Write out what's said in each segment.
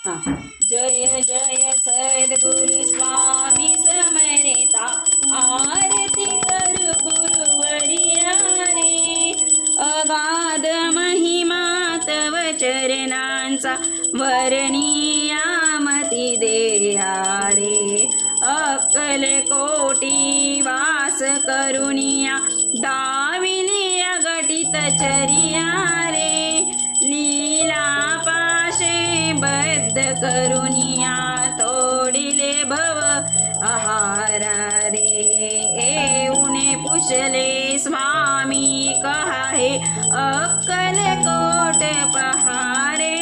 हा. जय जय सद्गुरु स्वामी समर्था, आरती करू गुरुवर्या रे. अगाध महिमा तव चरणांचा वर्णियामती देहा रे. अक्कल कोटी वास करुनिया, दाविली अगटित चरिया रे. लीला पाशे बद्ध करुनिया, तोडिले भव आहारा रे. येऊने पुछले स्वामी कहाहे, अक्कल कोट पहारे.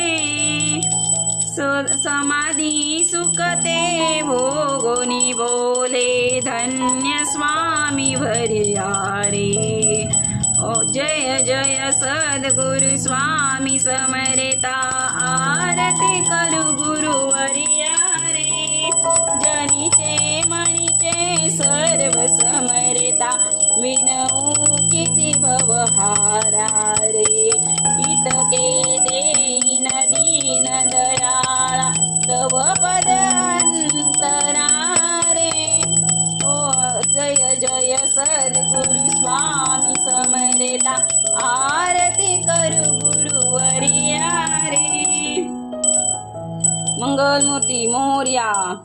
समाधी सुखते भोगोनी बोले, धन्य स्वामी भरिया रे. ओ जय जय सद्गुरु स्वामी समर्था, आरती करू गुरुवर्या रे. जनीचे मनीचे सर्व समर्था, विनऊ किती भवहारा रे. इतके देईन दीन दयाळा, तव पद अंतरा रे. ओ जय जय सद्गुरु स्वामी समर्था, आरती करू गुरुवर्या रे. मंगलमूर्ती मोरया.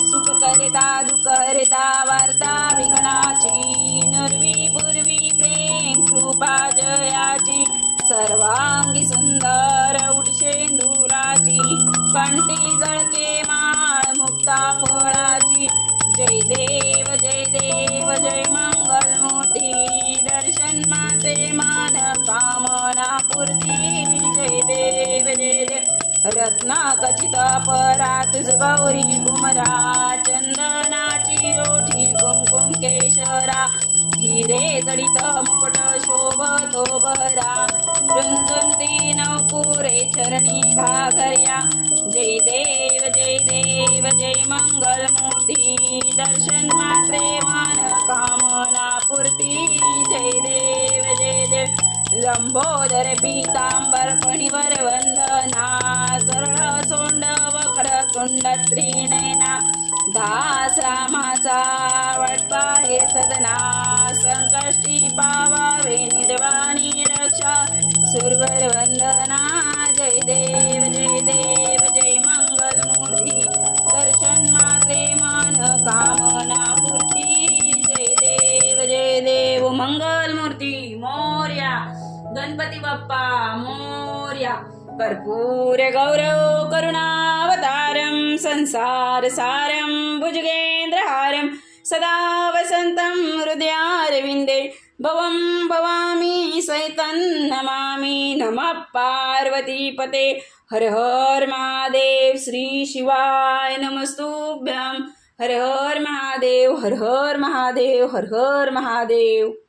सुख करता दुःख हरता, वार्ता विघ्नाची, नुरवी पूर्वी प्रेम कृपा जयाची. सर्वांगी सुंदर उठशेंदुराची, कंठी जळके माळ मुक्ता फळाची. जय देव जय देव जय मंगलमूर्ती, दर्शन माते मान कामना पूर्ती. जय देव जय देव रत्ना खचित परात गौरी कुमरा, चंदनाची ओठी कुंकुम केशरा. हिरे जडित मुकुट शोभतो बरा, रुंजुंती नवपुरे चरणी घागर्या. जय देव जय देव जय मंगलमूर्ती, दर्शन मात्रे मन कामना पूर्ती. जय देव जय देव लंबोदर पीतांबर फणीवर वंदना, सरळ सोंड वक्र कुंड त्रिनयना. दास रामाचा वाटपा हे सदना, संकष्टी पावावे निर्वाणी रक्षा. सुरवर वंदना. जय देव जय मंगलमूर्ती, दर्शन मात्रे मन कामना पूर्ती. जय देव मंगलमूर्ती मोरया. गणपती बाप्पा मोरया. कर्पूर गौरव करुणावतारं, संसार सारं भुजगेंद्रहारं. सदा वसन्तं हृदयारविन्दे, भवं भवामि सहितं नमामि. नमः पार्वतीपते, हर हर महादेव. श्री शिवाय नमस्तुभ्यं. हर हर महादेव, हर हर महादेव, हर हर महादेव.